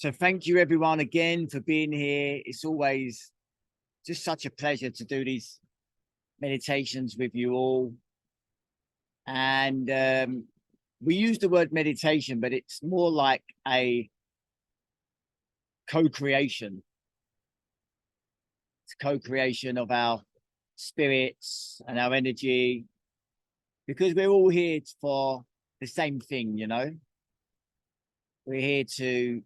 So thank you everyone again for being here. It's always just such a pleasure to do these meditations with you all. And we use the word meditation, but it's more like a co-creation. It's co-creation of our spirits and our energy, because we're all here for the same thing, you know. We're here to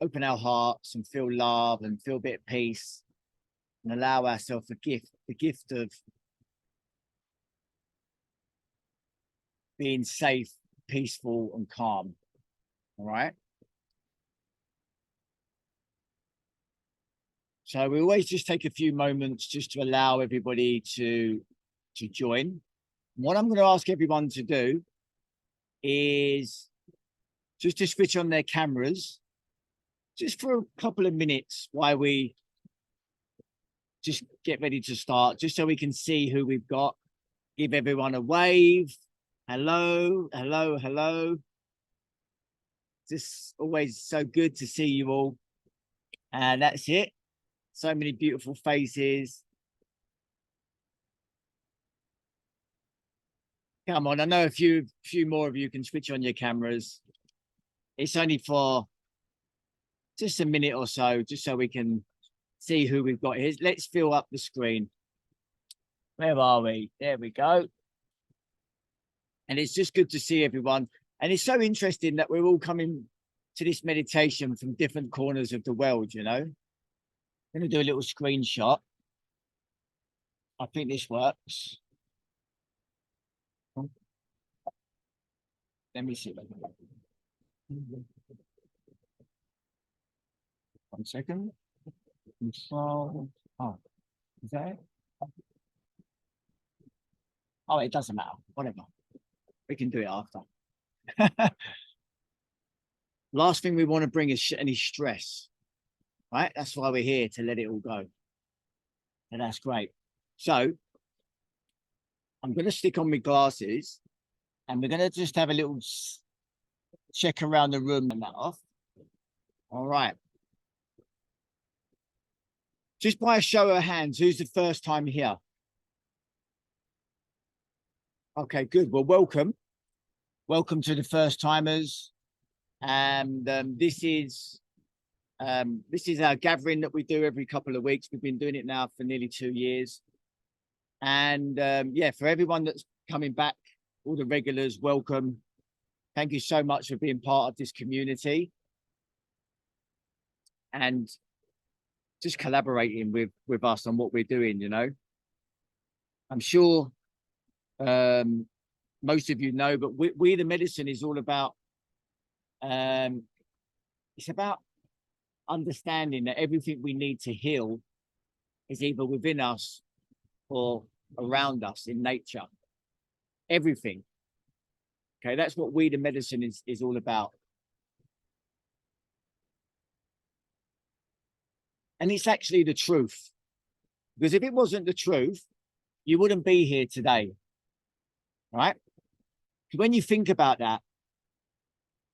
open our hearts and feel love and feel a bit of peace and allow ourselves the gift of being safe, peaceful, and calm. All right. So we always just take a few moments just to allow everybody to join. What I'm going to ask everyone to do is just to switch on their cameras just for a couple of minutes while we just get ready to start, just so we can see who we've got. Give everyone a wave. Hello, hello, hello. Just always so good to see you all. And that's it. So many beautiful faces. Come on, I know a few more of you can switch on your cameras. It's only for just a minute or so, just so we can see who we've got here. Let's fill up the screen. Where are we? There we go. And it's just good to see everyone. And it's so interesting that we're all coming to this meditation from different corners of the world, you know. I'm going to do a little screenshot. I think this works. Let me see. 1 second. Control. Oh, is that it? Oh, it doesn't matter. Whatever. We can do it after. Last thing we want to bring is any stress, right? That's why we're here, to let it all go. And that's great. So I'm going to stick on my glasses and we're going to just have a little check around the room and that off. All right. Just by a show of hands, who's the first time here? Okay, good. Well, welcome. Welcome to the first timers. And this is our gathering that we do every couple of weeks. We've been doing it now for nearly 2 years. And yeah, for everyone that's coming back, all the regulars, welcome. Thank you so much for being part of this community and just collaborating with us on what we're doing, you know. I'm sure most of you know, but we the medicine is all about, it's about understanding that everything we need to heal is either within us or around us in nature. Everything. Okay, that's what we the medicine is all about. And it's actually the truth. Because if it wasn't the truth, you wouldn't be here today. Right? When you think about that,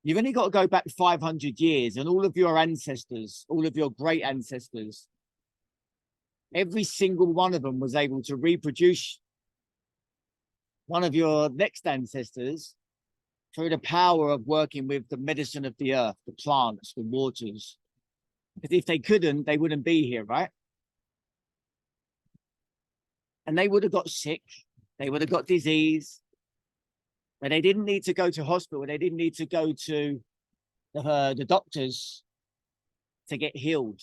you've only got to go back 500 years and all of your ancestors, all of your great ancestors, every single one of them was able to reproduce one of your next ancestors through the power of working with the medicine of the earth, the plants, the waters. Because if they couldn't, they wouldn't be here, right? And they would have got sick. They would have got disease. But they didn't need to go to hospital. They didn't need to go to the doctors to get healed.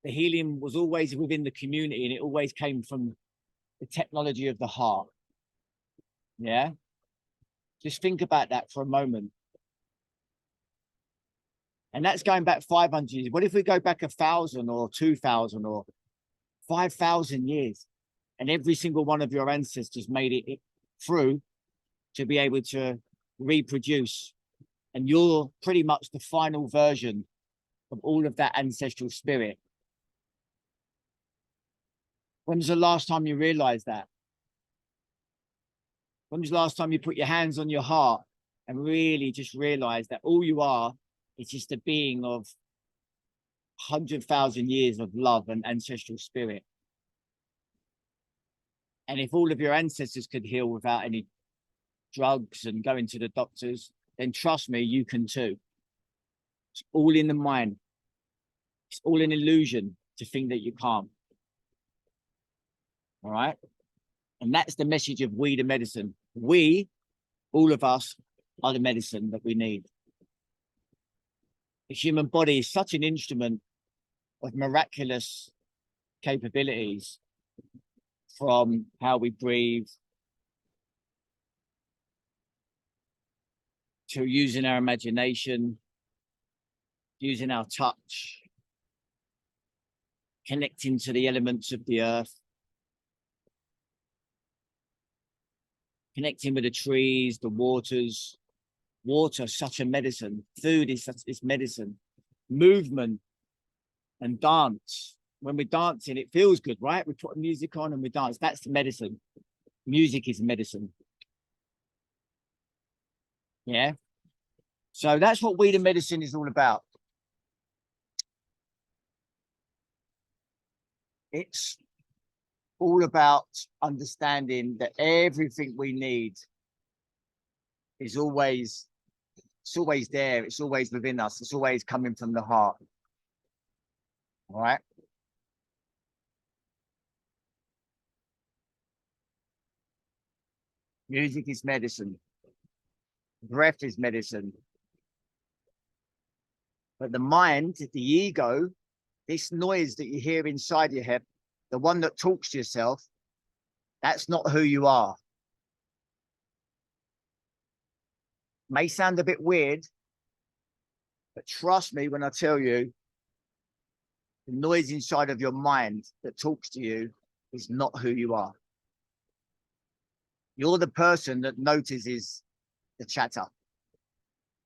The healing was always within the community, and it always came from the technology of the heart. Yeah? Just think about that for a moment. And that's going back 500 years. What if we go back 1,000 or 2,000 or 5,000 years, and every single one of your ancestors made it through to be able to reproduce, and you're pretty much the final version of all of that ancestral spirit. When was the last time you realized that? When was the last time you put your hands on your heart and really just realized that all you are It's just a being of 100,000 years of love and ancestral spirit. And if all of your ancestors could heal without any drugs and going to the doctors, then trust me, you can too. It's all in the mind. It's all an illusion to think that you can't. All right. And that's the message of we, the medicine. We, all of us, are the medicine that we need. The human body is such an instrument of miraculous capabilities, from how we breathe to using our imagination, using our touch, connecting to the elements of the earth, connecting with the trees, the waters. Water, such a medicine. Food is such is medicine. Movement and dance. When we're dancing, it feels good, right? We put music on and we dance. That's the medicine. Music is medicine. Yeah. So that's what we, the medicine, is all about. It's all about understanding that everything we need is always, it's always there. It's always within us. It's always coming from the heart. All right. Music is medicine. Breath is medicine. But the mind, the ego, this noise that you hear inside your head, the one that talks to yourself, that's not who you are. May sound a bit weird, but trust me when I tell you, the noise inside of your mind that talks to you is not who you are. You're the person that notices the chatter.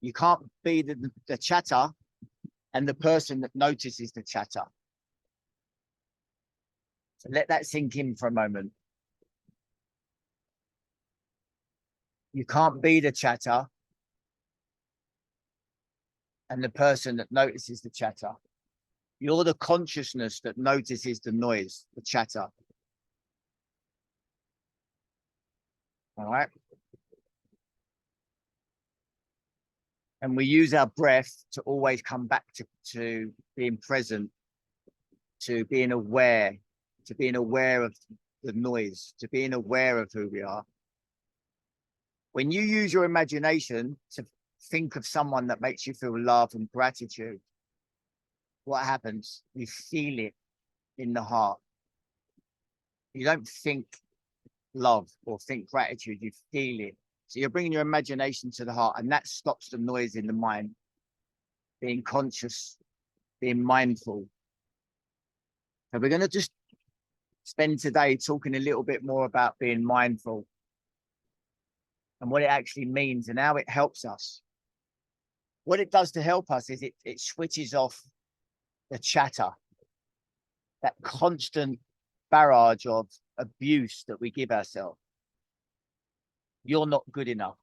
You can't be the chatter and the person that notices the chatter. So let that sink in for a moment. You can't be the chatter and the person that notices the chatter. You're the consciousness that notices the noise, the chatter. All right. And we use our breath to always come back to being present, to being aware of the noise, to being aware of who we are. When you use your imagination to think of someone that makes you feel love and gratitude, what happens? You feel it in the heart. You don't think love or think gratitude, you feel it. So you're bringing your imagination to the heart, and that stops the noise in the mind. Being conscious, being mindful. So we're going to just spend today talking a little bit more about being mindful and what it actually means and how it helps us. What it does to help us is it switches off the chatter, that constant barrage of abuse that we give ourselves. You're not good enough.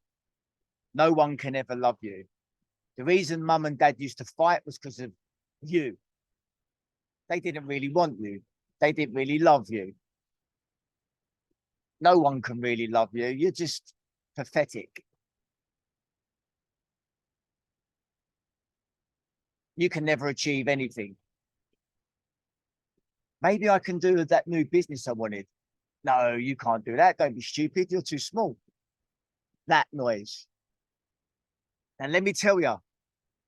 No one can ever love you. The reason mum and dad used to fight was because of you. They didn't really want you. They didn't really love you. No one can really love you. You're just pathetic. You can never achieve anything. Maybe I can do that new business I wanted. No, you can't do that. Don't be stupid. You're too small. That noise. And let me tell you,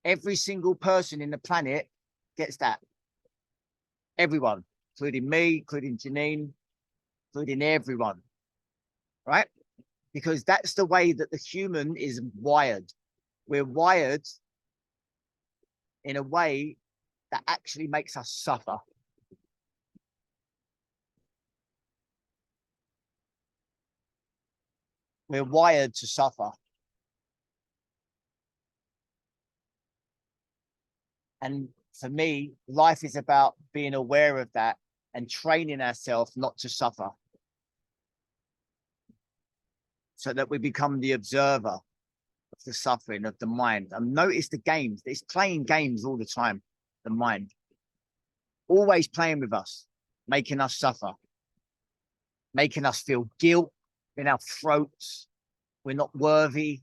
every single person in the planet gets that. Everyone, including me, including Janine, including everyone, right? Because that's the way that the human is wired. We're wired in a way that actually makes us suffer. We're wired to suffer. And for me, life is about being aware of that and training ourselves not to suffer, so that we become the observer. of the suffering of the mind. And notice the games. It's playing games all the time, the mind. Always playing with us, making us suffer, making us feel guilt in our throats. We're not worthy.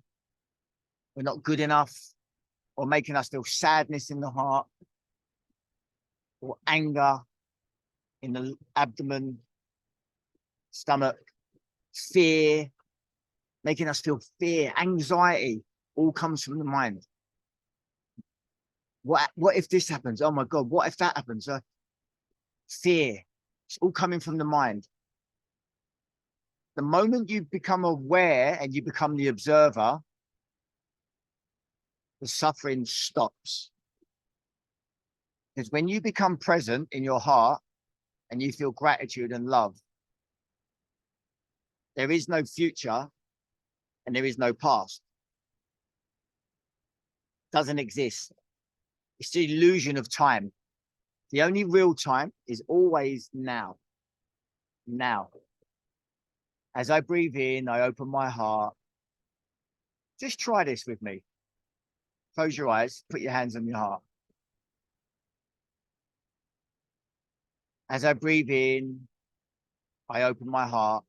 We're not good enough. Or making us feel sadness in the heart, or anger in the abdomen, stomach, fear, making us feel fear, anxiety, all comes from the mind. What if this happens? Oh my God, what if that happens? Fear, it's all coming from the mind. The moment you become aware and you become the observer, the suffering stops. Because when you become present in your heart and you feel gratitude and love, there is no future and there is no past. It doesn't exist. It's the illusion of time. The only real time is always now. Now. As I breathe in, I open my heart. Just try this with me. Close your eyes, put your hands on your heart. As I breathe in, I open my heart.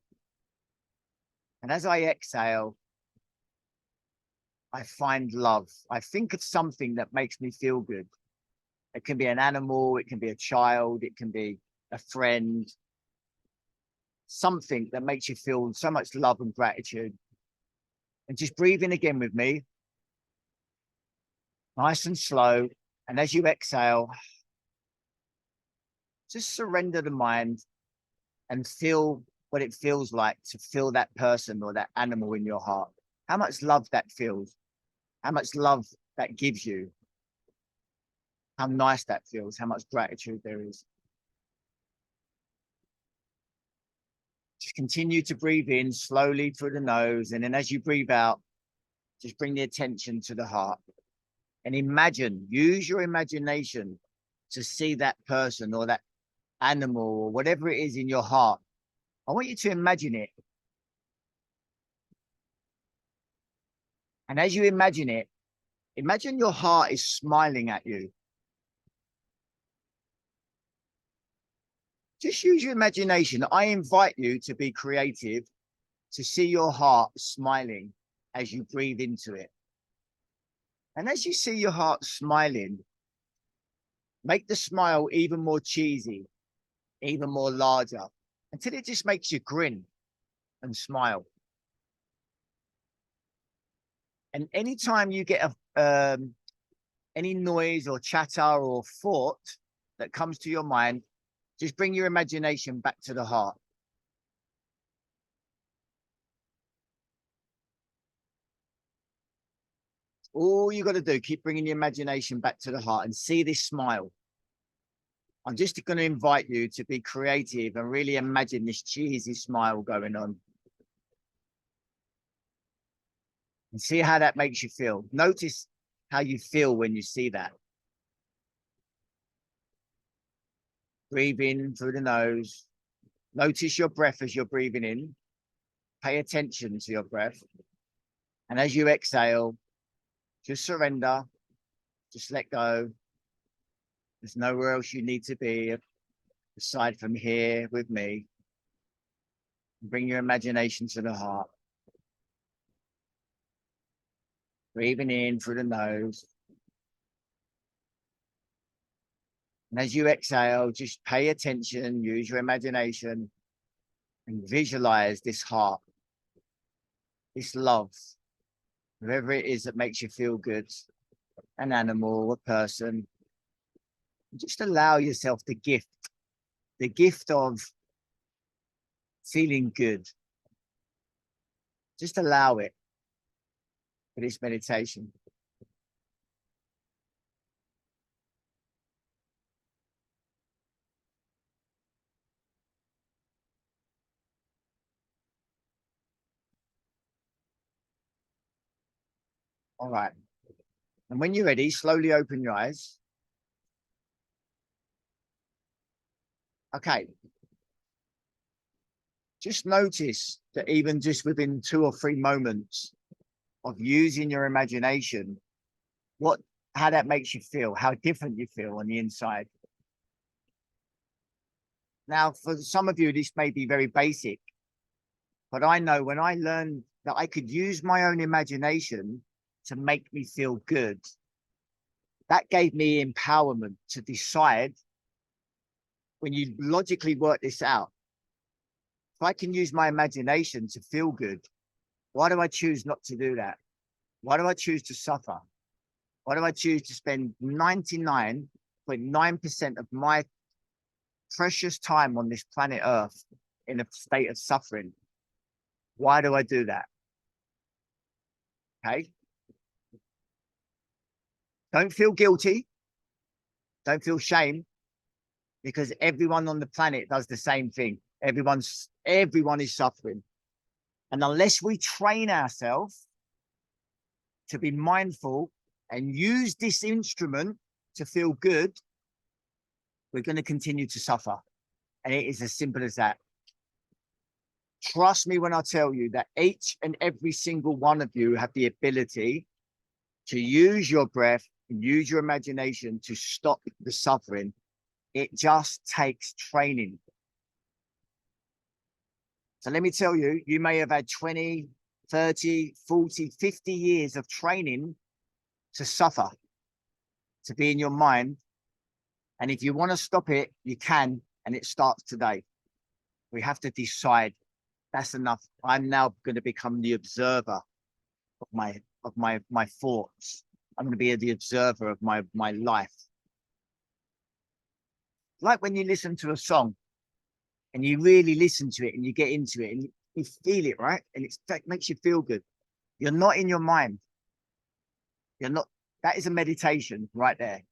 And as I exhale, I find love. I think of something that makes me feel good. It can be an animal, it can be a child, it can be a friend. Something that makes you feel so much love and gratitude. And just breathe in again with me. Nice and slow. And as you exhale, just surrender the mind and feel what it feels like to feel that person or that animal in your heart. How much love that feels. How much love that gives you. How nice that feels. How much gratitude there is. Just continue to breathe in slowly through the nose. And then as you breathe out, just bring the attention to the heart. And imagine, use your imagination to see that person or that animal or whatever it is in your heart. I want you to imagine it. And as you imagine it, imagine your heart is smiling at you. Just use your imagination. I invite you to be creative, to see your heart smiling as you breathe into it. And as you see your heart smiling, make the smile even more cheesy, even more larger, until it just makes you grin and smile. And anytime you get any noise or chatter or thought that comes to your mind, just bring your imagination back to the heart. All you got to do, keep bringing your imagination back to the heart and see this smile. I'm just going to invite you to be creative and really imagine this cheesy smile going on. And see how that makes you feel. Notice how you feel when you see that. Breathe in through the nose. Notice your breath as you're breathing in. Pay attention to your breath. And as you exhale, just surrender. Just let go. There's nowhere else you need to be aside from here with me. Bring your imagination to the heart. Breathing in through the nose. And as you exhale, just pay attention, use your imagination, and visualize this heart, this love, whoever it is that makes you feel good, an animal, a person. Just allow yourself the gift of feeling good. Just allow it for this meditation. All right. And when you're ready, slowly open your eyes. Okay. Just notice that even just within 2 or 3 moments of using your imagination, how that makes you feel, how different you feel on the inside. Now, for some of you, this may be very basic, but I know when I learned that I could use my own imagination to make me feel good, that gave me empowerment to decide, when you logically work this out, if I can use my imagination to feel good, why do I choose not to do that? Why do I choose to suffer? Why do I choose to spend 99.9% of my precious time on this planet Earth in a state of suffering? Why do I do that? Okay. Don't feel guilty. Don't feel shame, because everyone on the planet does the same thing. Everyone is suffering. And unless we train ourselves to be mindful and use this instrument to feel good, we're going to continue to suffer. And it is as simple as that. Trust me when I tell you that each and every single one of you have the ability to use your breath and use your imagination to stop the suffering. It just takes training. So let me tell you, you may have had 20, 30, 40, 50 years of training to suffer, to be in your mind. And if you want to stop it, you can, and it starts today. We have to decide, that's enough. I'm now going to become the observer of my thoughts. I'm going to be the observer of my life. Like when you listen to a song and you really listen to it and you get into it and you feel it, right? And it makes you feel good. You're not in your mind. You're not. That is a meditation right there.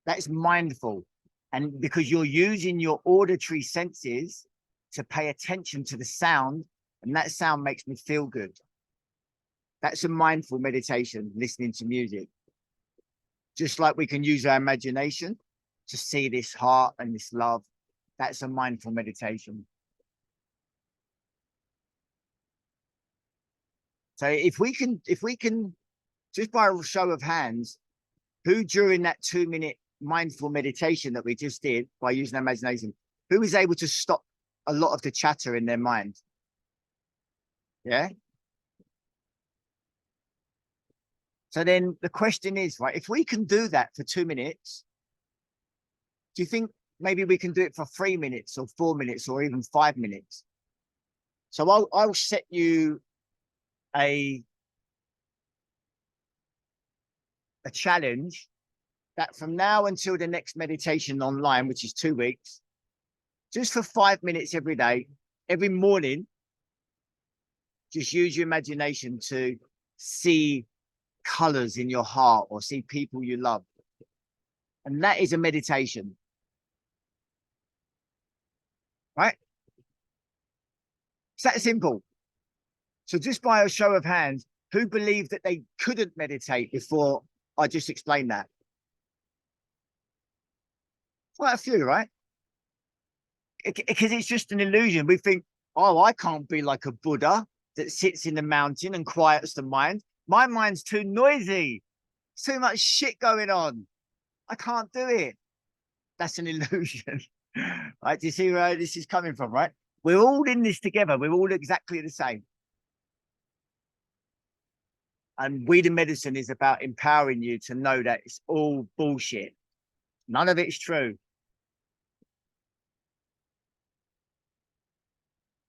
That is mindful. And because you're using your auditory senses to pay attention to the sound, and that sound makes me feel good. That's a mindful meditation, listening to music. Just like we can use our imagination to see this heart and this love, that's a mindful meditation. So if we can, just by a show of hands, who during that 2-minute mindful meditation that we just did by using our imagination, who was able to stop a lot of the chatter in their mind? Yeah. So then the question is, right, if we can do that for 2 minutes, do you think maybe we can do it for 3 minutes or 4 minutes or even 5 minutes? So I'll set you a challenge that from now until the next meditation online, which is 2 weeks, just for 5 minutes every day, every morning, just use your imagination to see colors in your heart or see people you love. And that is a meditation. Right? It's that simple. So just by a show of hands, who believed that they couldn't meditate before I just explained that? Quite a few, right? Because it's just an illusion. We think, oh, I can't be like a Buddha that sits in the mountain and quiets the mind. My mind's too noisy. It's too much shit going on. I can't do it. That's an illusion. Right? Do you see where this is coming from, right? We're all in this together. We're all exactly the same. And Weed and Medicine is about empowering you to know that it's all bullshit. None of it's true.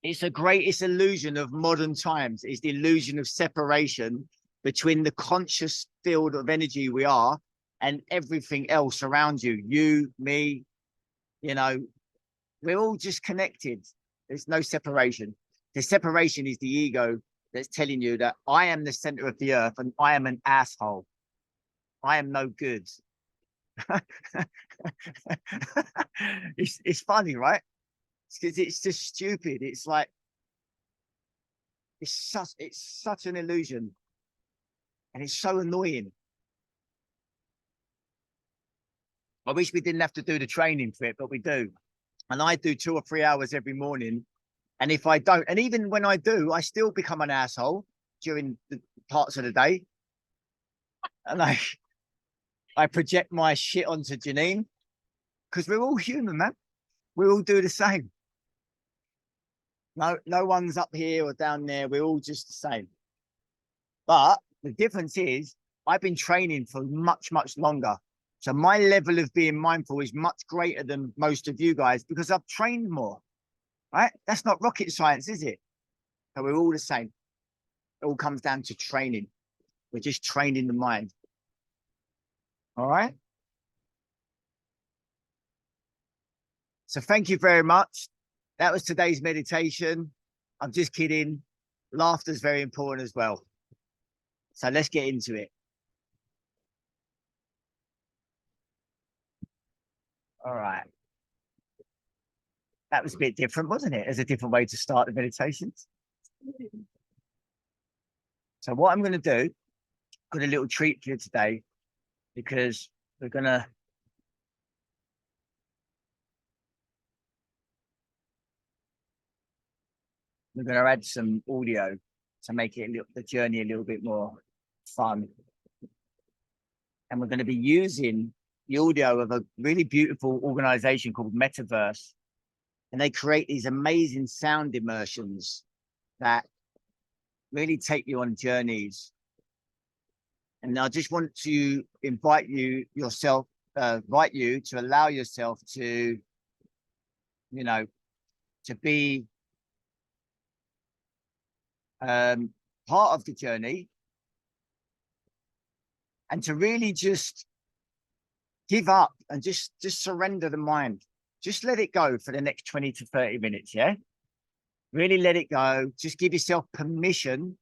It's the greatest illusion of modern times. It's the illusion of separation between the conscious field of energy we are and everything else around you. You, me, you know, we're all just connected. There's no separation. The separation is the ego that's telling you that I am the center of the earth and I am an asshole. I am no good. It's funny, right? Because it's just stupid. It's like it's such an illusion, and it's so annoying. I wish we didn't have to do the training for it, but we do. And I do 2 or 3 hours every morning, And if I don't, and even when I do, I still become an asshole during the parts of the day. And I project my shit onto Janine because we're all human, man. We all do the same. No one's up here or down there. We're all just the same. But the difference is I've been training for much, much longer. So my level of being mindful is much greater than most of you guys because I've trained more, right? That's not rocket science, is it? So we're all the same. It all comes down to training. We're just training the mind. All right. So thank you very much. That was today's meditation. I'm just kidding. Laughter is very important as well. So let's get into it. All right. That was a bit different, wasn't it? There's a different way to start the meditations. So what I'm going to do, got a little treat for you today because we're going to add some audio to make it the journey a little bit more fun. And we're going to be using the audio of a really beautiful organization called Metaverse. And they create these amazing sound immersions that really take you on journeys. And I just want to invite you to allow yourself to, to be part of the journey and to really just give up and just surrender the mind. Just let it go for the next 20 to 30 minutes, yeah? Really let it go. Just give yourself permission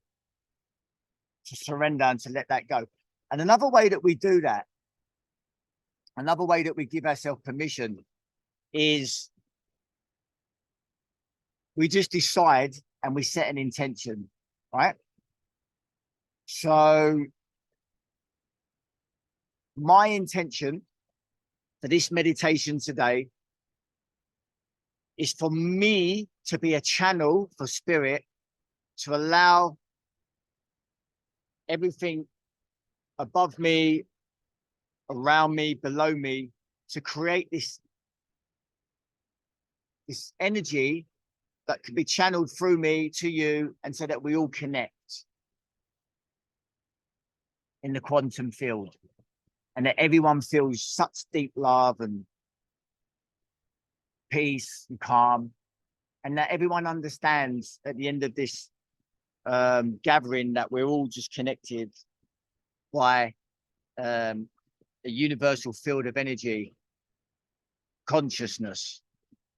to surrender and to let that go. And another way that we do that, another way that we give ourselves permission is we just decide and we set an intention, right? So my intention for this meditation today is for me to be a channel for spirit to allow everything above me, around me, below me, to create this energy that can be channeled through me to you, and so that we all connect in the quantum field, and that everyone feels such deep love and peace and calm, and that everyone understands at the end of this gathering that we're all just connected by a universal field of energy, consciousness,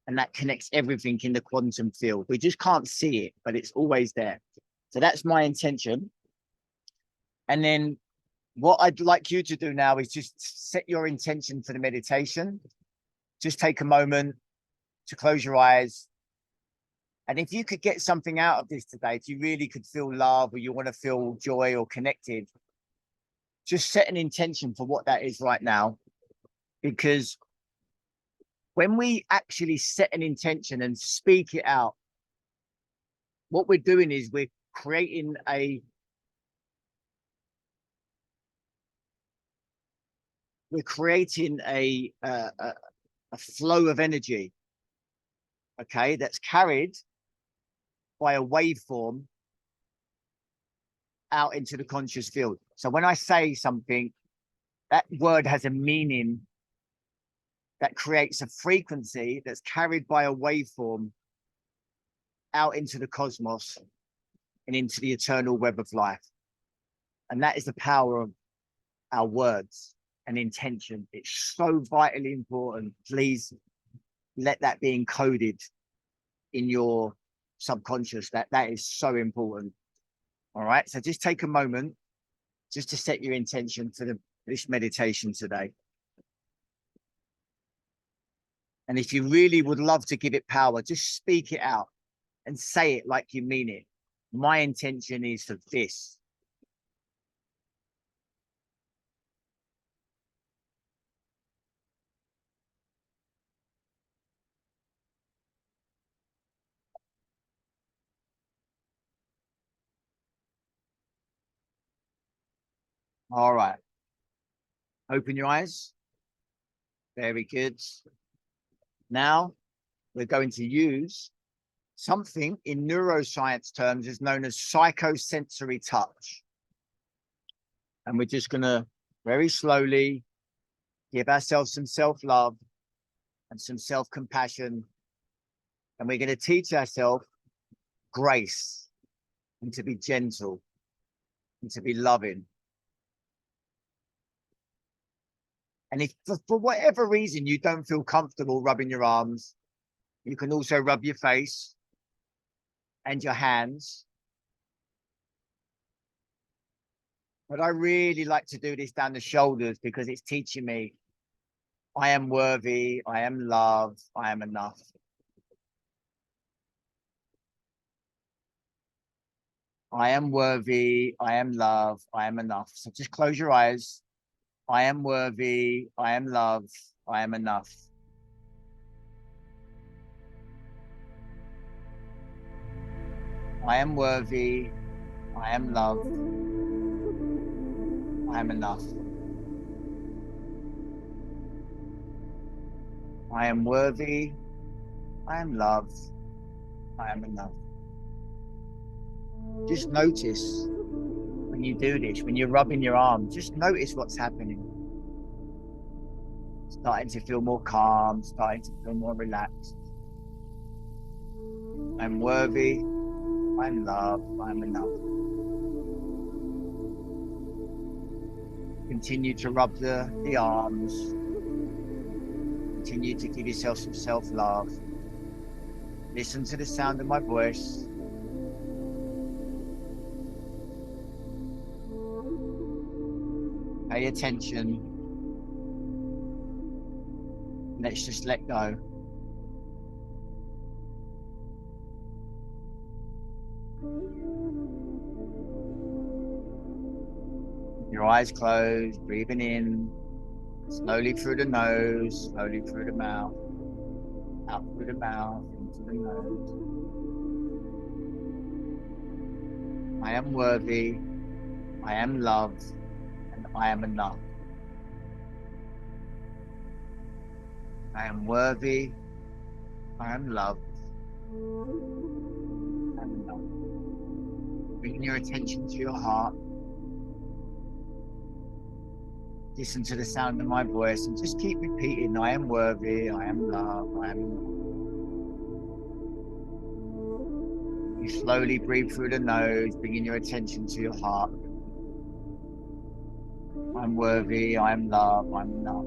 and that connects everything in the quantum field. We just can't see it, but it's always there. So that's my intention. And then what I'd like you to do now is just set your intention for the meditation. Just take a moment to close your eyes. And if you could get something out of this today, if you really could feel love or you want to feel joy or connected, just set an intention for what that is right now. Because when we actually set an intention and speak it out, what we're doing is we're creating a flow of energy, okay, that's carried by a waveform out into the conscious field. So when I say something, that word has a meaning that creates a frequency that's carried by a waveform out into the cosmos and into the eternal web of life. And that is the power of our words and intention. It's so vitally important. Please let that be encoded in your subconscious. That is so important. All right. So just take a moment just to set your intention for this meditation today. And if you really would love to give it power, just speak it out and say it like you mean it. My intention is for this. All right. Open your eyes. Very good. Now we're going to use something in neuroscience terms is known as psychosensory touch. And we're just going to very slowly give ourselves some self-love and some self-compassion. And we're going to teach ourselves grace and to be gentle and to be loving. And if for whatever reason you don't feel comfortable rubbing your arms, you can also rub your face and your hands. But I really like to do this down the shoulders because it's teaching me I am worthy, I am loved, I am enough. I am worthy, I am loved, I am enough. So just close your eyes. I am worthy, I am loved, I am enough. I am worthy, I am loved, I am enough. I am worthy, I am loved, I am enough. Just notice when you do this, when you're rubbing your arm, just notice what's happening. Starting to feel more calm, starting to feel more relaxed. I'm worthy, I'm loved, I'm enough. Continue to rub the arms. Continue to give yourself some self-love. Listen to the sound of my voice. Pay attention. Let's just let go. Your eyes closed, breathing in, slowly through the nose, slowly through the mouth, out through the mouth, into the nose. I am worthy, I am loved, and I am enough. I am worthy, I am loved, I am enough. Bringing your attention to your heart. Listen to the sound of my voice and just keep repeating, I am worthy, I am loved, I am enough. You slowly breathe through the nose, bringing your attention to your heart. I'm worthy, I'm loved, I'm enough.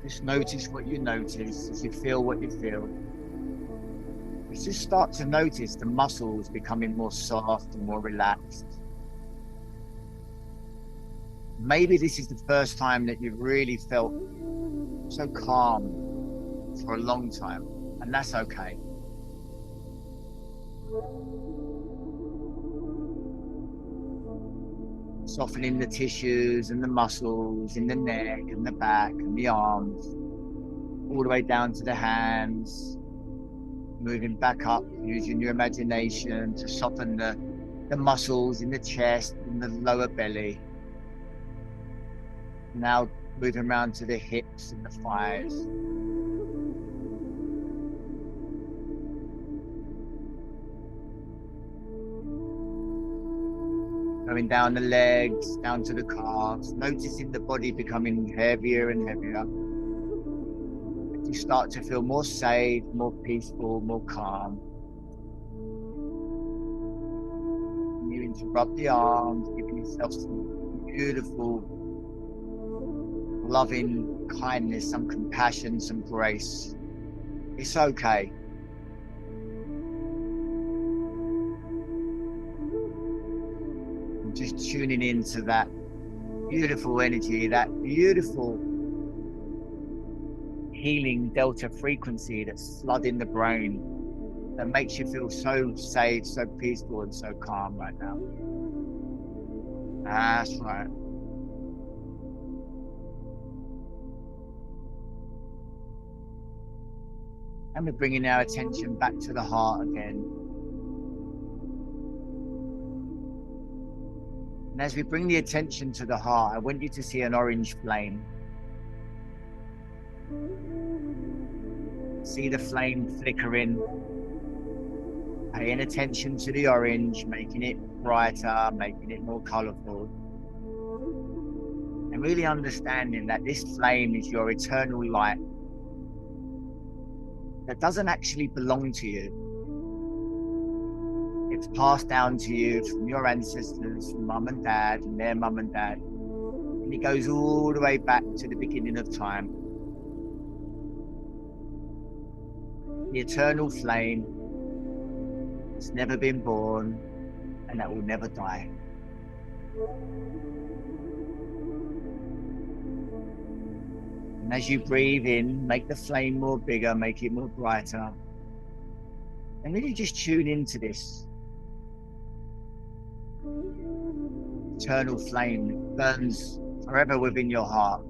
Just notice what you notice as you feel what you feel. Just start to notice the muscles becoming more soft and more relaxed. Maybe this is the first time that you've really felt so calm for a long time, and that's okay. Softening the tissues and the muscles in the neck and the back and the arms, all the way down to the hands, moving back up, using your imagination to soften the muscles in the chest and the lower belly. Now moving around to the hips and the thighs. Going down the legs, down to the calves, noticing the body becoming heavier and heavier. As you start to feel more safe, more peaceful, more calm. Continuing to rub the arms, giving yourself some beautiful, loving kindness, some compassion, some grace. It's okay. Just tuning into that beautiful energy, that beautiful healing delta frequency that's flooding the brain, that makes you feel so safe, so peaceful, and so calm right now. That's right. And we're bringing our attention back to the heart again. And as we bring the attention to the heart, I want you to see an orange flame. See the flame flickering, paying attention to the orange, making it brighter, making it more colorful. And really understanding that this flame is your eternal light that doesn't actually belong to you. It's passed down to you from your ancestors, from mum and dad, and their mum and dad. And it goes all the way back to the beginning of time. The eternal flame that's never been born and that will never die. And as you breathe in, make the flame more bigger, make it more brighter. And really just tune into this eternal flame that burns forever within your heart.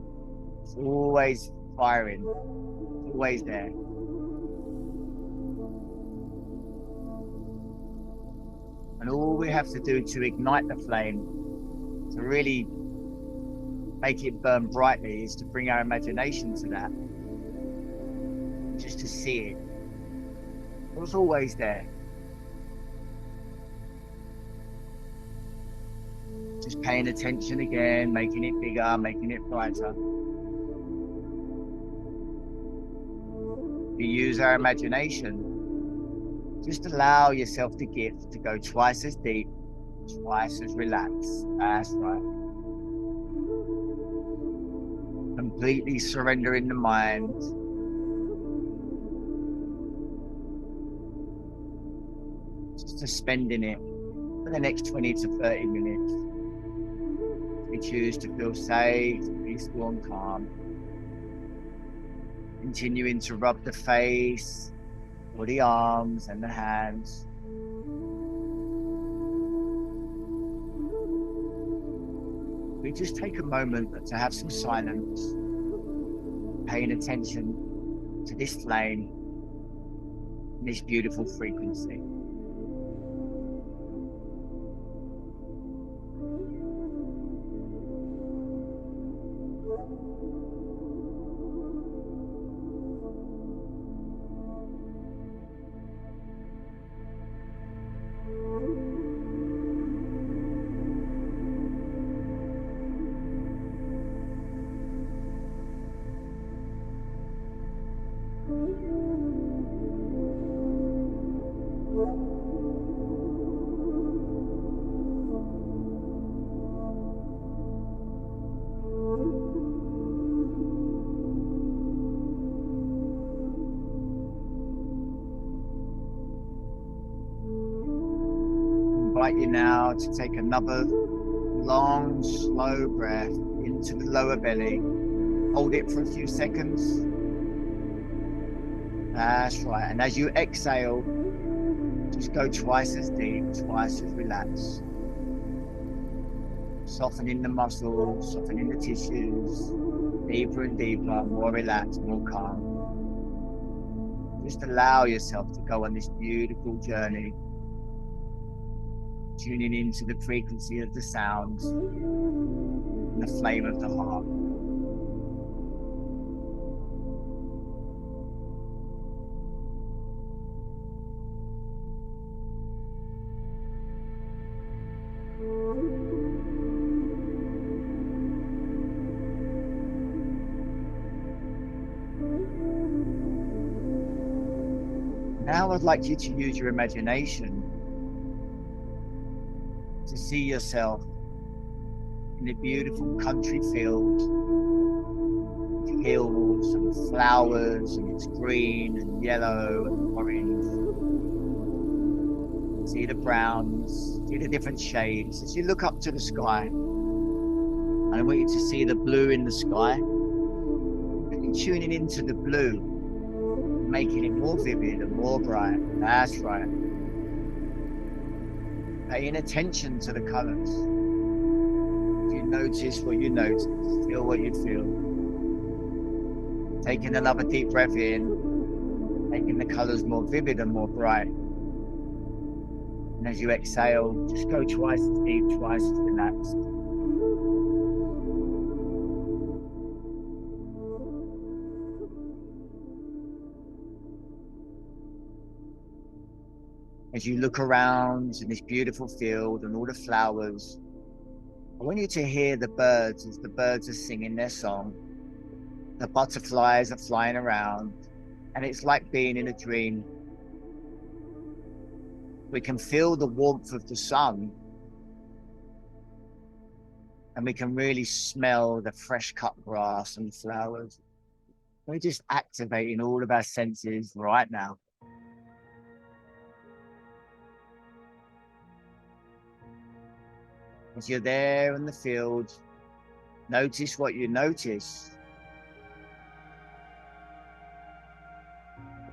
It's always firing, it's always there. And all we have to do to ignite the flame, to really make it burn brightly, is to bring our imagination to that. Just to see it. It was always there. Just paying attention again, making it bigger, making it brighter. We use our imagination. Just allow yourself the gift to go twice as deep, twice as relaxed. That's right. Completely surrendering the mind. Just suspending it for the next 20 to 30 minutes. We choose to feel safe, peaceful, and calm. Continuing to rub the face, or the arms and the hands. We just take a moment to have some silence, paying attention to this flame, this beautiful frequency. I invite you now to take another long, slow breath into the lower belly. Hold it for a few seconds. That's right. And as you exhale, just go twice as deep, twice as relaxed. Softening the muscles, softening the tissues, deeper and deeper, more relaxed, more calm. Just allow yourself to go on this beautiful journey, tuning into the frequency of the sounds and the flame of the heart. Now I'd like you to use your imagination to see yourself in a beautiful country field with hills and flowers, and it's green and yellow and orange. See the browns, see the different shades. As you look up to the sky, and I want you to see the blue in the sky, and tuning into the blue, making it more vivid and more bright. That's right. Paying attention to the colors. You notice what you notice, feel what you feel. Taking another deep breath in, making the colors more vivid and more bright. And as you exhale, just go twice as deep, twice as relaxed. As you look around in this beautiful field and all the flowers, I want you to hear the birds as the birds are singing their song. The butterflies are flying around, and it's like being in a dream. We can feel the warmth of the sun, and we can really smell the fresh cut grass and the flowers. We're just activating all of our senses right now. As you're there in the field, notice what you notice.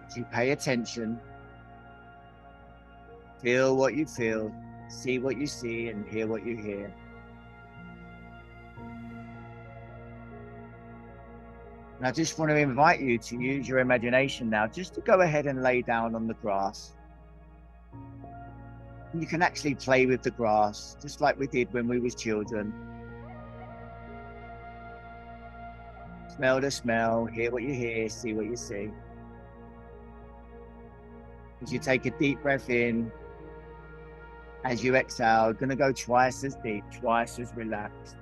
As you pay attention, feel what you feel, see what you see, and hear what you hear. And I just want to invite you to use your imagination now, just to go ahead and lay down on the grass. And you can actually play with the grass, just like we did when we was children. Smell the smell, hear what you hear, see what you see. As you take a deep breath in, as you exhale, going to go twice as deep, twice as relaxed.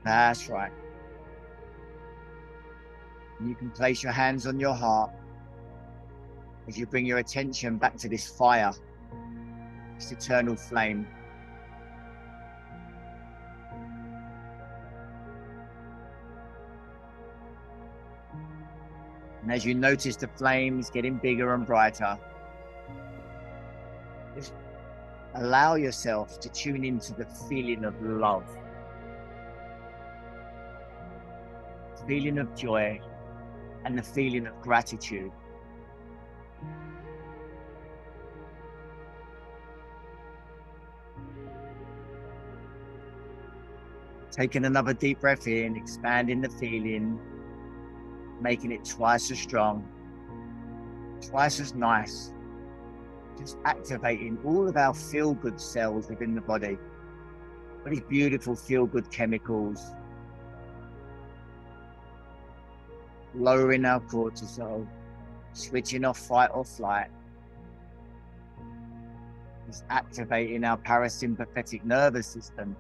That's right. And you can place your hands on your heart as you bring your attention back to this fire, this eternal flame. And as you notice the flames getting bigger and brighter, just allow yourself to tune into the feeling of love, feeling of joy, and the feeling of gratitude. Taking another deep breath in, expanding the feeling, making it twice as strong, twice as nice. Just activating all of our feel-good cells within the body. These beautiful feel-good chemicals. Lowering our cortisol, switching off fight or flight. Just activating our parasympathetic nervous system.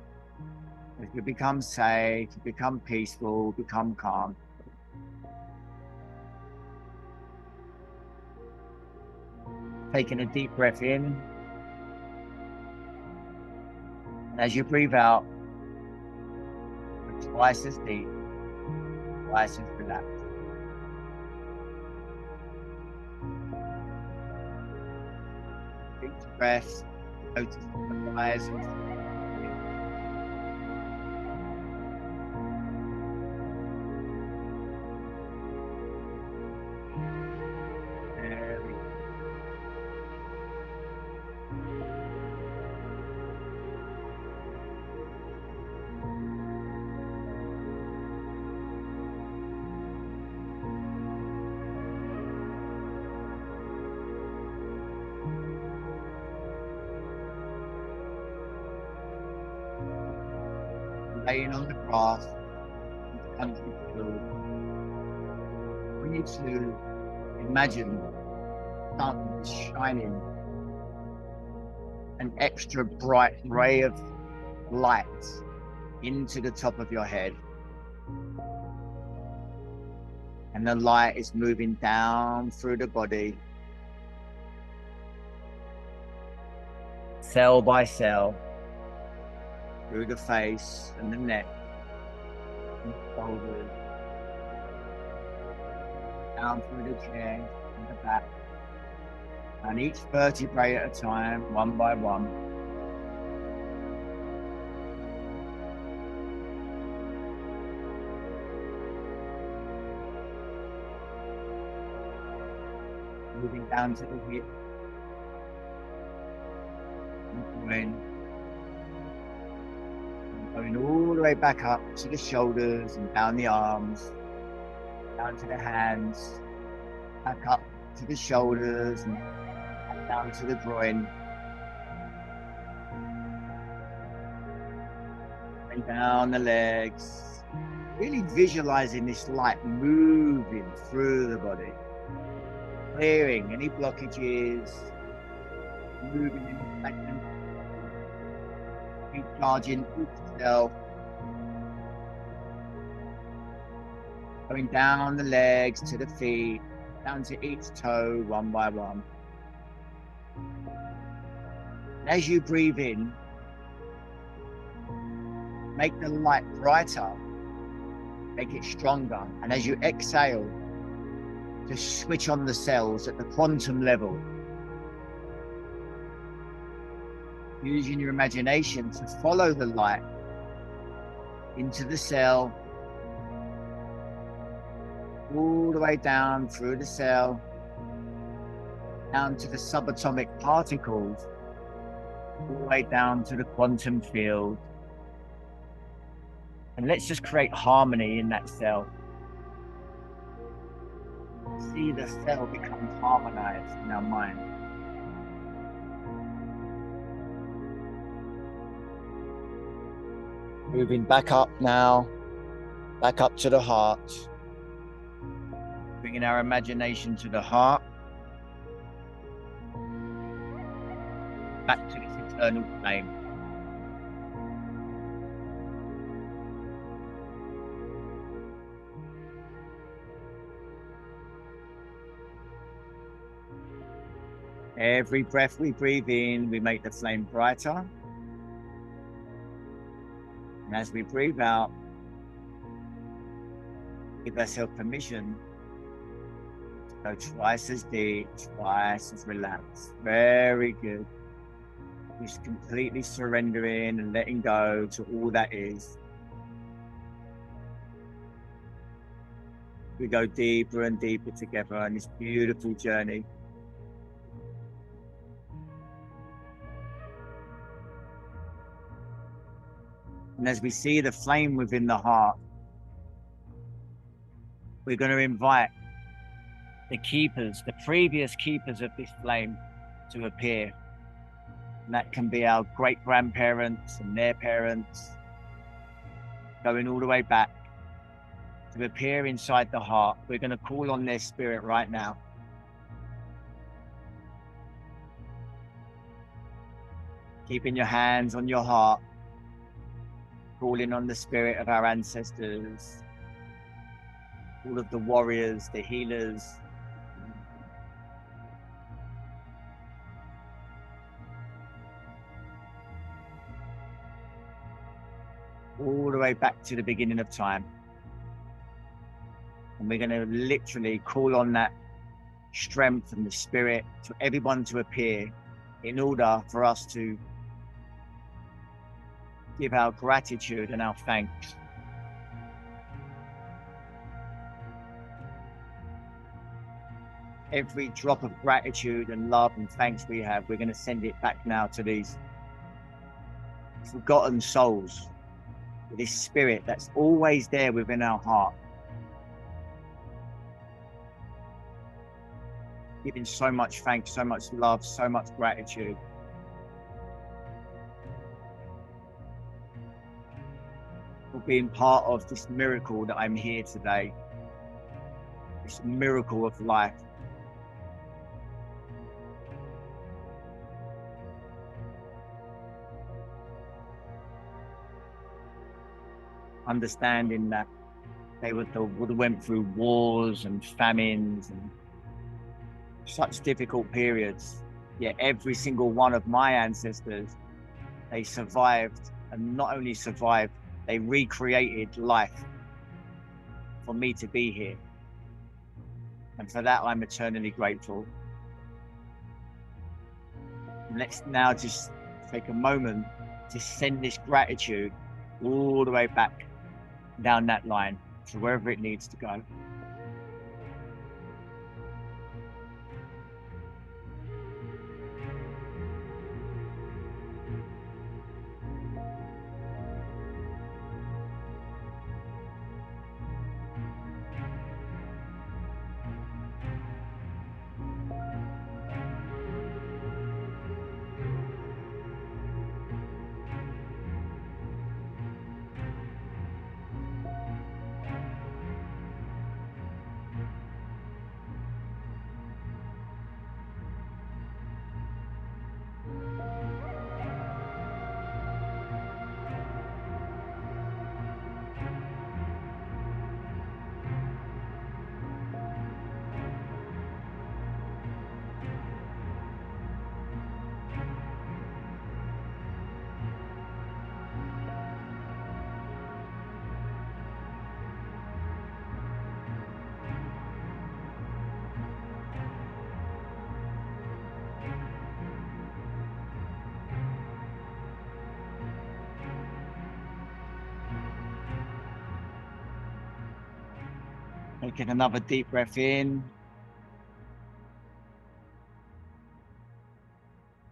As we become safe, become peaceful, become calm. Taking a deep breath in. And as you breathe out, twice as deep, twice as relaxed. Deep breath, notice the rise and laying on the grass, country field. We need to imagine the sun shining an extra bright ray of light into the top of your head. And the light is moving down through the body, cell by cell, through the face and the neck, and the shoulders, down through the chest and the back, and each vertebrae at a time, one by one. Moving down to the hip, and Going all the way back up to the shoulders and down the arms, down to the hands, back up to the shoulders and down to the groin. And down the legs. Really visualizing this light moving through the body. Clearing any blockages. Moving in the stagnant. Recharging each cell. Going down the legs to the feet, down to each toe, one by one. And as you breathe in, make the light brighter, make it stronger. And as you exhale, just switch on the cells at the quantum level. Using your imagination to follow the light into the cell, all the way down through the cell, down to the subatomic particles, all the way down to the quantum field. And let's just create harmony in that cell. See the cell become harmonized in our mind. Moving back up now, back up to the heart. Bringing our imagination to the heart. Back to this eternal flame. Every breath we breathe in, we make the flame brighter. And as we breathe out, give ourselves permission to go twice as deep, twice as relaxed. Very good. Just completely surrendering and letting go to all that is. We go deeper and deeper together on this beautiful journey. And as we see the flame within the heart, we're going to invite the keepers, the previous keepers of this flame to appear. And that can be our great-grandparents and their parents, going all the way back to appear inside the heart. We're going to call on their spirit right now. Keeping your hands on your heart, calling on the spirit of our ancestors, all of the warriors, the healers, all the way back to the beginning of time. And we're going to literally call on that strength and the spirit to everyone to appear in order for us to give our gratitude and our thanks. Every drop of gratitude and love and thanks we have, we're going to send it back now to these forgotten souls, this spirit that's always there within our heart, giving so much thanks, so much love, so much gratitude. For being part of this miracle that I'm here today, this miracle of life. Understanding that they would have went through wars and famines and such difficult periods, yet every single one of my ancestors, they survived, and not only survived, they recreated life for me to be here. And for that, I'm eternally grateful. And let's now just take a moment to send this gratitude all the way back down that line to wherever it needs to go. Taking another deep breath in.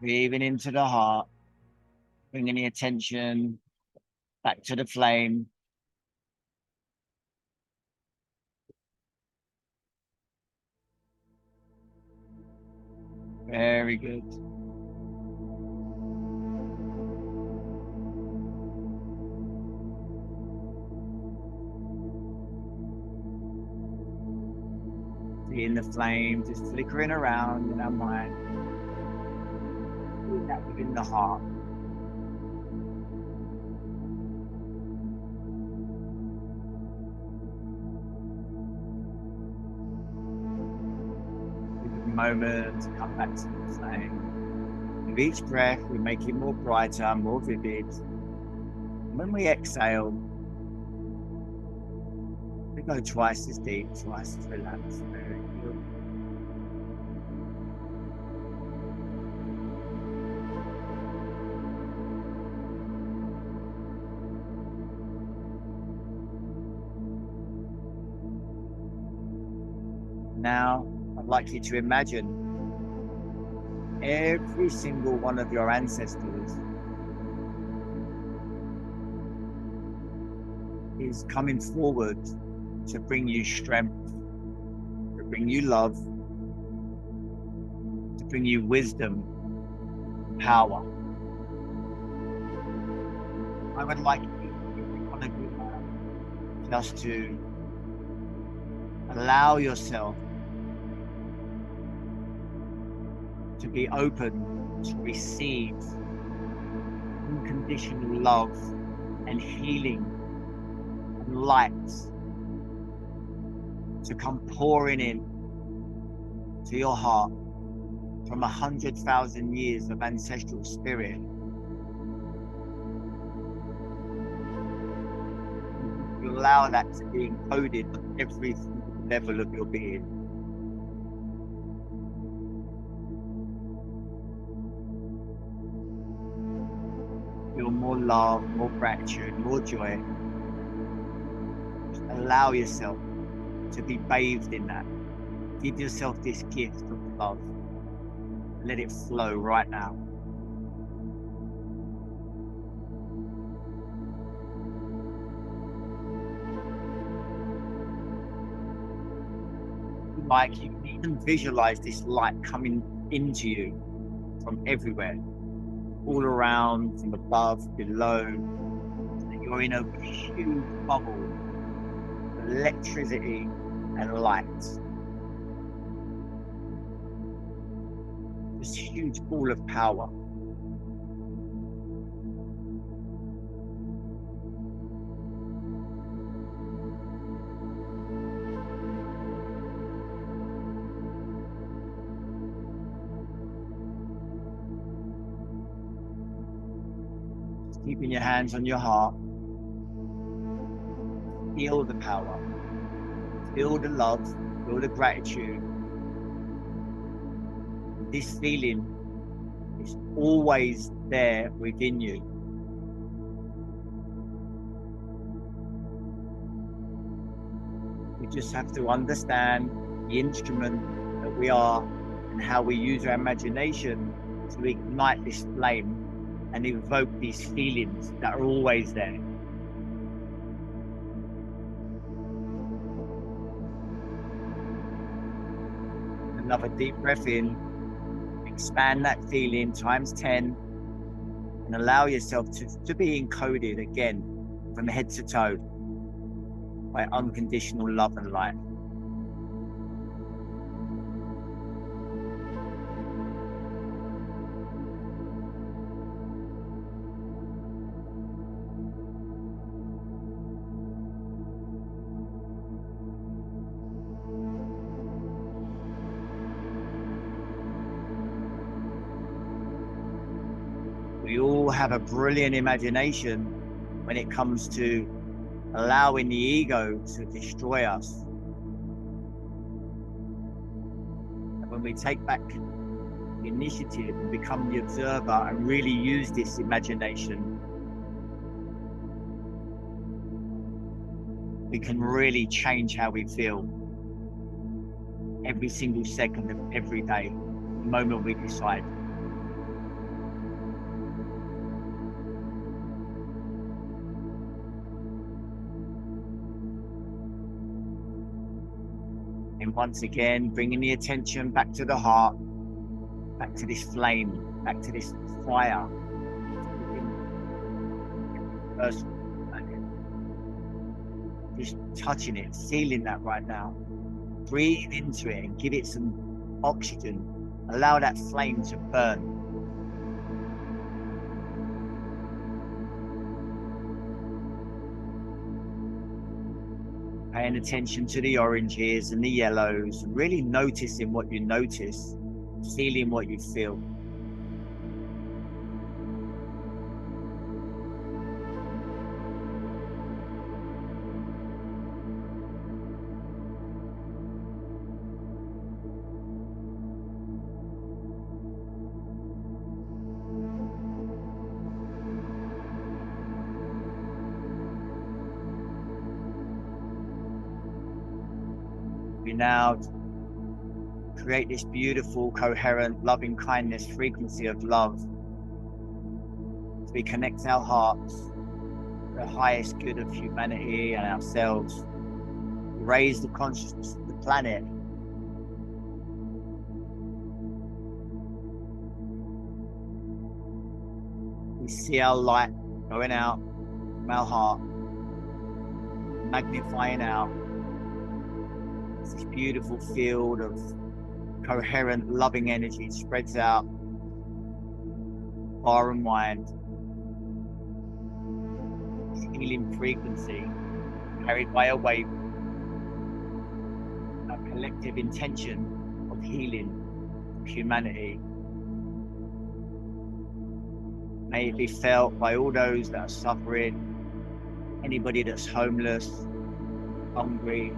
Breathing into the heart. Bringing the attention back to the flame. Very good. Seeing the flame just flickering around in our mind. Doing that within the heart. Take a moment to come back to the flame. With each breath, we make it more brighter, more vivid. And when we exhale, we go twice as deep, twice as relaxed. Very good. Now, I'd like you to imagine every single one of your ancestors is coming forward to bring you strength, to bring you love, to bring you wisdom, power. I would like every one of you now just to allow yourself to be open to receive unconditional love and healing and light to come pouring in to your heart from 100,000 years of ancestral spirit. You allow that to be encoded on every level of your being. Feel more love, more gratitude, more joy. Just allow yourself to be bathed in that. Give yourself this gift of love. Let it flow right now. Like you can even visualize this light coming into you from everywhere, all around, from above, below. You're in a huge bubble of electricity and light. This huge ball of power. Keeping your hands on your heart. Feel the power. Feel the love. Feel the gratitude. This feeling is always there within you. We just have to understand the instrument that we are and how we use our imagination to ignite this flame and evoke these feelings that are always there. Another deep breath in. Expand that feeling times 10 and allow yourself to be encoded again from head to toe by unconditional love and light. We all have a brilliant imagination when it comes to allowing the ego to destroy us. And when we take back the initiative and become the observer and really use this imagination, we can really change how we feel. every single second of every day, the moment we decide. And once again, bringing the attention back to the heart, back to this flame, back to this fire. Just touching it, feeling that right now. Breathe into it and give it some oxygen. Allow that flame to burn. Paying attention to the oranges and the yellows, and really noticing what you notice, feeling what you feel. We now create this beautiful, coherent, loving kindness frequency of love. As we connect our hearts to the highest good of humanity and ourselves, we raise the consciousness of the planet. We see our light going out from our heart, magnifying out. It's this beautiful field of coherent, loving energy spreads out far and wide. Healing frequency carried by a wave, a collective intention of healing humanity. May it be felt by all those that are suffering, anybody that's homeless, hungry,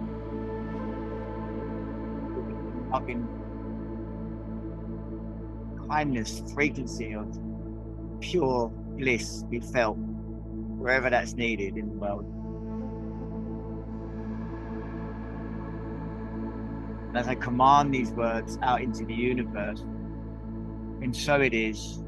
loving kindness, frequency of pure bliss be felt wherever that's needed in the world. And as I command these words out into the universe, and so it is.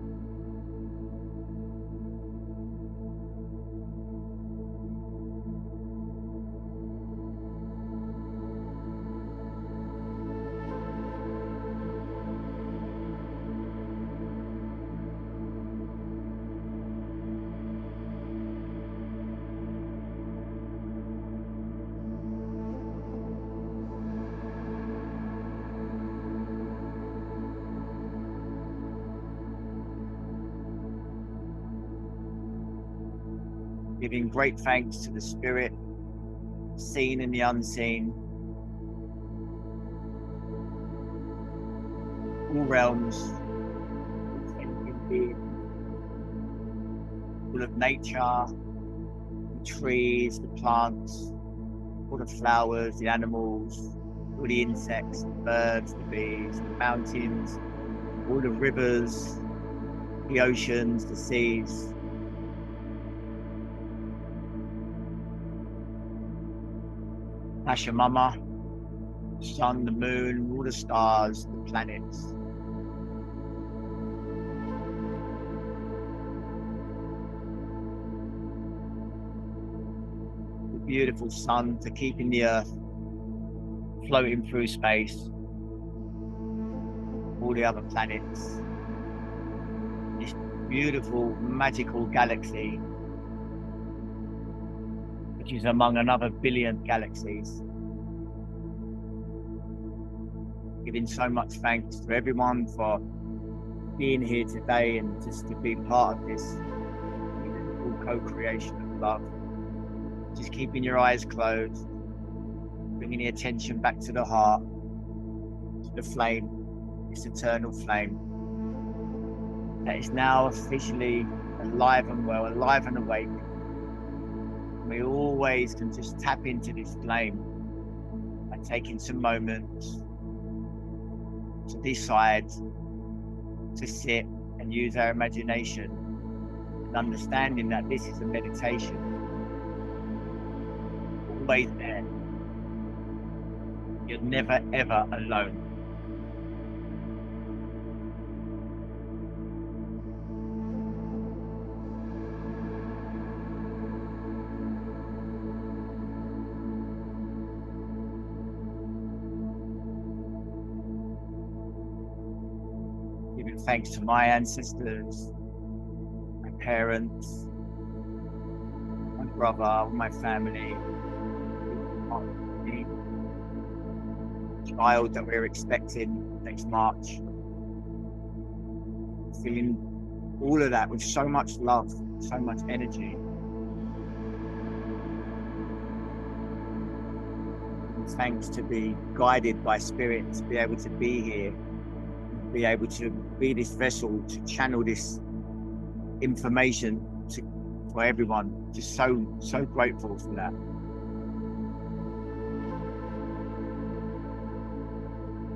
Giving great thanks to the spirit, seen and the unseen, all realms, all of nature, the trees, the plants, all the flowers, the animals, all the insects, the birds, the bees, the mountains, all the rivers, the oceans, the seas. Asha Mama, the sun, the moon, all the stars, the planets. The beautiful sun for keeping the earth floating through space. All the other planets. This beautiful, magical galaxy, which is among another billion galaxies. Giving so much thanks to everyone for being here today and just to be part of this co-creation of love. Just keeping your eyes closed, bringing the attention back to the heart, to the flame, this eternal flame that is now officially alive and well, alive and awake. We always can just tap into this flame by taking some moments to decide to sit and use our imagination and understanding that this is a meditation. Always there. You're never, ever alone. Giving thanks to my ancestors, my parents, my brother, my family, the child that we're expecting next March. Feeling all of that with so much love, so much energy. And thanks to be guided by spirit, to be able to be here, be able to be this vessel, to channel this information for everyone. Just so grateful for that.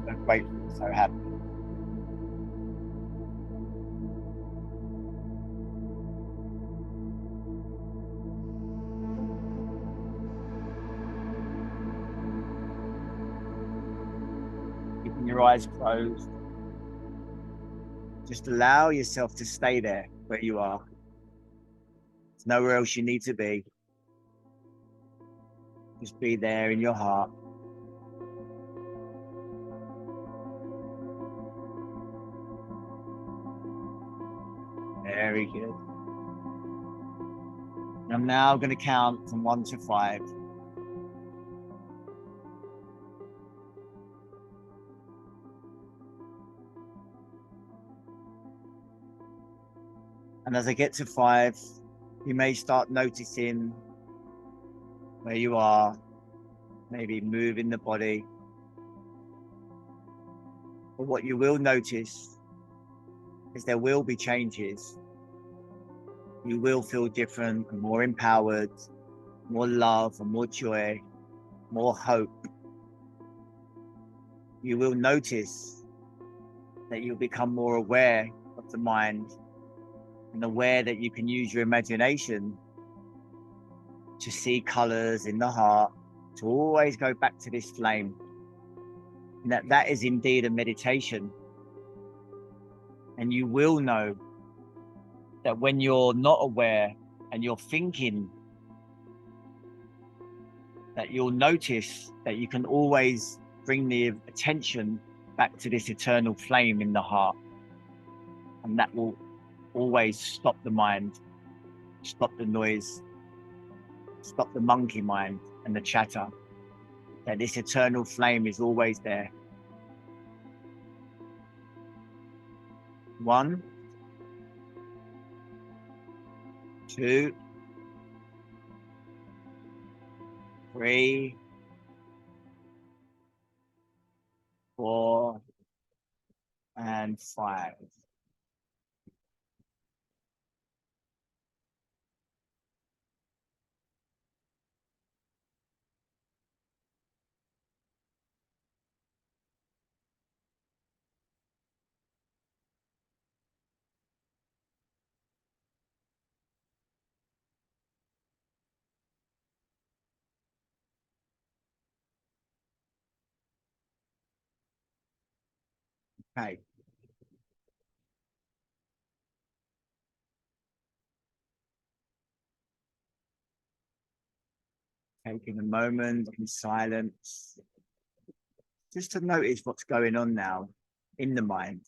So grateful, so happy. Keeping your eyes closed. Just allow yourself to stay there where you are. There's nowhere else you need to be. Just be there in your heart. Very good. I'm now going to count from 1 to 5. And as I get to 5, you may start noticing where you are, maybe moving the body. But what you will notice is there will be changes. You will feel different and more empowered, more love and more joy, more hope. You will notice that you'll become more aware of the mind and aware that you can use your imagination to see colors in the heart, to always go back to this flame. And that is indeed a meditation. And you will know that when you're not aware and you're thinking, that you'll notice that you can always bring the attention back to this eternal flame in the heart. And that will always stop the mind, stop the noise, stop the monkey mind and the chatter. That this eternal flame is always there. 1, 2, 3, 4, and 5. Okay. Taking a moment in silence, just to notice what's going on now in the mind.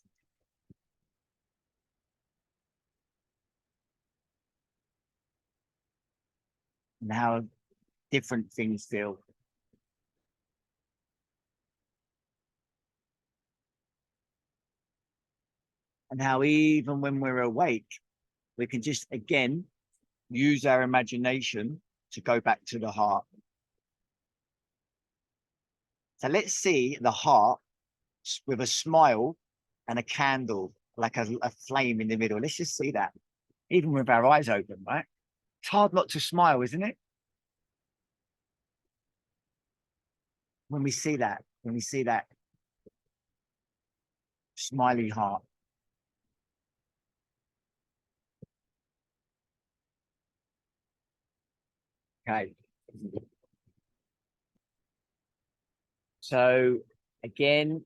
And how different things feel. And how even when we're awake, we can just, again, use our imagination to go back to the heart. So let's see the heart with a smile and a candle, like a flame in the middle. Let's just see that, even with our eyes open, right? It's hard not to smile, isn't it? When we see that smiley heart. Okay. So again,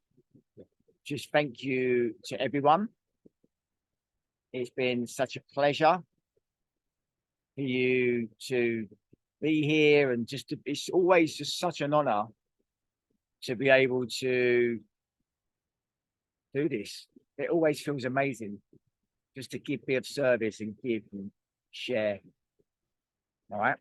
just thank you to everyone. It's been such a pleasure for you to be here, and just to, it's always just such an honor to be able to do this. It always feels amazing just to give, be of service and give and share. All right.